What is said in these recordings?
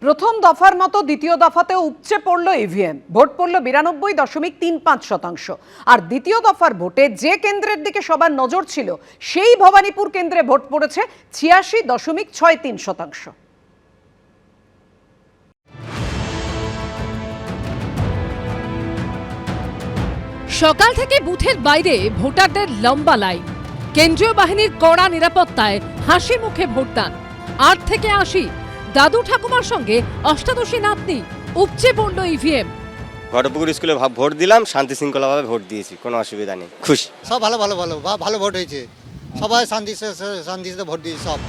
প্রথম দফার মতো দ্বিতীয় দফাতেও উপচে পড়ল ইভিএম। ভোট পড়ল 92.35%। আর দ্বিতীয় দফার ভোটে যে কেন্দ্রের দিকে সবার নজর ছিল সেই ভবানীপুর কেন্দ্রে ভোট পড়েছে 86.63%। সকাল থেকে বুথের বাইরে ভোটারদের লম্বা লাইন, কেন্দ্রীয় বাহিনীর কড়া নিরাপত্তায় হাসি মুখে ভোটদান। 8 থেকে 80 দাদু ঠাকুমার সঙ্গে অষ্টাদশী নাতনি, উপচে পড়ল ইভিএম। ঘটপুকুর স্কুলে ভোট দিলাম, শান্তি শৃঙ্খলাভাবে ভোট দিয়েছি, কোনো অসুবিধা নেই, খুশি। সব ভালো ভোট হয়েছে, সবাই শান্তিতে ভোট দিয়েছে সব।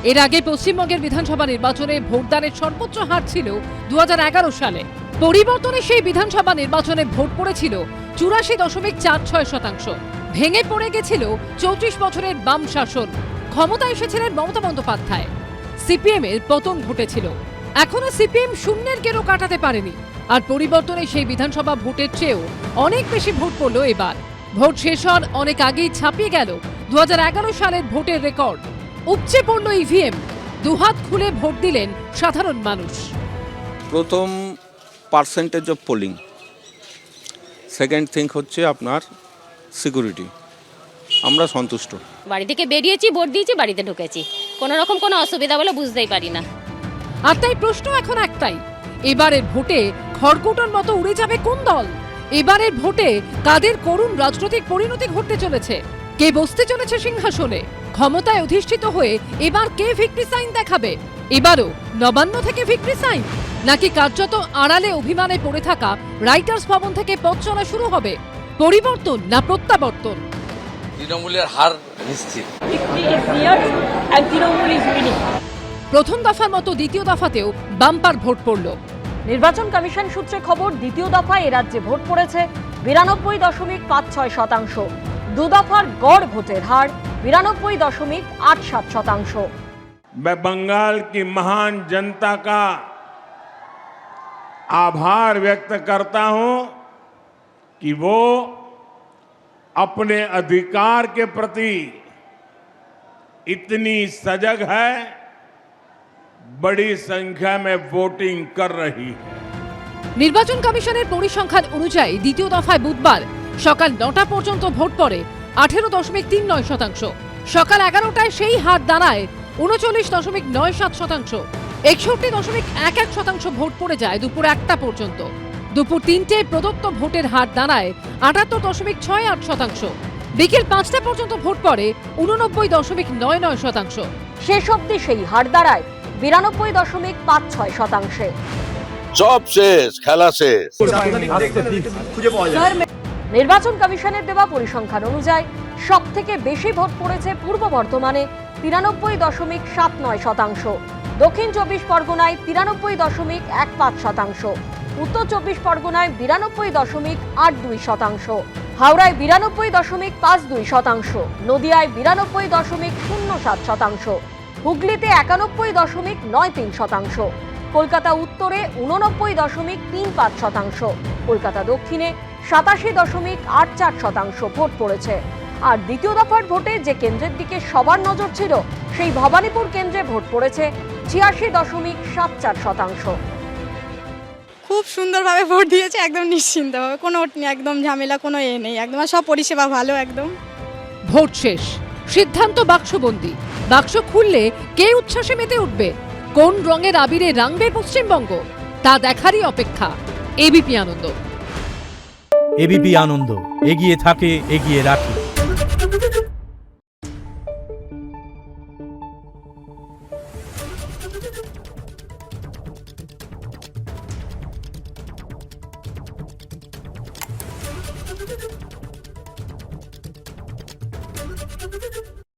এর আগে পশ্চিমবঙ্গের বিধানসভা নির্বাচনে ভোটদানের সর্বোচ্চ হার ছিল 2011 সালে। পরিবর্তনে সেই বিধানসভা নির্বাচনে ভোট পড়েছিল 84.46%। ভেঙে পড়ে গেছিল 34 বছরের বাম শাসন। ক্ষমতায় এসেছিলেন মমতা বন্দ্যোপাধ্যায়। সিপিএম এর পতন ঘটেছিল। এখনো সিপিএম শূন্যের কেরও কাটাতে পারেনি। আর পরিবর্তনে সেই বিধানসভা ভোটের চেয়েও অনেক বেশি ভোট পড়ল এবার। ভোট শেষ হওয়ার অনেক আগেই ছাপিয়ে গেল 2011 সালের ভোটের রেকর্ড। উপচে পড়ল ইভিএম। দুহাত খুলে ভোট দিলেন সাধারণ মানুষ। প্রথম percentage of polling, second thing হচ্ছে আপনার সিকিউরিটি। আমরা সন্তুষ্ট। বাড়ি থেকে বেরিয়েছি, ভোট দিয়েছি, বাড়িতে ঢুকেছি, কোনো রকম কোনো অসুবিধা বলে বুঝতেই পারি না। আর তাই প্রশ্ন এখন একটাই, এবারের ভোটে খড়কুটোর মতো উড়ে যাবে কোন দল? এবারের ভোটে কাদের করুণ রাজনৈতিক পরিণতি ঘটতে চলেছে? কে বসতে চলেছে সিংহাসনে? ক্ষমতায় অধিষ্ঠিত হয়ে এবার কে ভিক্টরি সাইন দেখাবে? এবারও নবান্ন থেকে ভিক্টরি সাইন, নাকি কার্যত আড়ালে অভিমানে পড়ে থাকা রাইটার্স ভবন থেকে পথ চলা শুরু হবে? পরিবর্তন না প্রত্যাবর্তন? তৃণমূলের হার নিশ্চিত। প্রথম দফার মতো দ্বিতীয় দফাতেও বাম্পার ভোট পড়ল। নির্বাচন কমিশন সূত্রে খবর, দ্বিতীয় দফায় এ রাজ্যে ভোট পড়েছে 92.56%। দু দফার গড় ভোটের হার 92.87%। मैं बंगाल की महान जनता का आभार व्यक्त करता हूं कि वो अपने अधिकार के प्रति इतनी सजग है, बड़ी संख्या में वोटिंग कर रही है। নির্বাচন কমিশনের পরিসংখ্যান অনুযায়ী দ্বিতীয় দফায় বুধবার সকাল 9টা পর্যন্ত ভোট পড়ে 18.39%। সকাল 11টায় সেই হার দাঁড়ায় 39.97%। 61.11% ভোট পড়ে যায় দুপুর 1টা পর্যন্ত। দুপুর 3টে প্রদত্ত ভোটের হার দাঁড়ায় 78.68%। বিকেল 5টা পর্যন্ত ভোট পড়ে 89.99%। শেষ অবধি সেই হার দাঁড়ায় 92.56%। সব শেষ, খেলা শেষ। নির্বাচন কমিশনের দেওয়া পরিসংখ্যান অনুযায়ী সব থেকে বেশি ভোট পড়েছে পূর্ব বর্ধমানে 93.79%, দক্ষিণ 24 পরগনায় 93.15%, উত্তর 24 পরগনায় 92.82%, হাওড়ায় 92.52%, নদিয়ায় 92.07%, হুগলিতে 91.93%, কলকাতা উত্তরে 89.35%, কলকাতা দক্ষিণে 87.84% ভোট পড়েছে। আর দ্বিতীয় দফার ভোটে যে কেন্দ্রের দিকে সবার নজর ছিল সেই ভবানীপুর কেন্দ্রে ভোট পড়েছে 86.74%। খুব সুন্দরভাবে ভোট দিয়েছে, একদম নিশ্চিন্তভাবে, কোনো একদম ঝামেলা কোনো নেই, একদম সব পরিষেবা ভালো একদম। ভোট শেষ, সিদ্ধান্ত বাক্সবন্দি। বাক্স খুললে কে উচ্ছ্বাসে মেতে উঠবে? কোন রঙের আবিরে রাঙবে পশ্চিমবঙ্গ? তা দেখারই অপেক্ষা। এবিপি আনন্দ। এবিপি আনন্দ, এগিয়ে থাকে, এগিয়ে রাখে।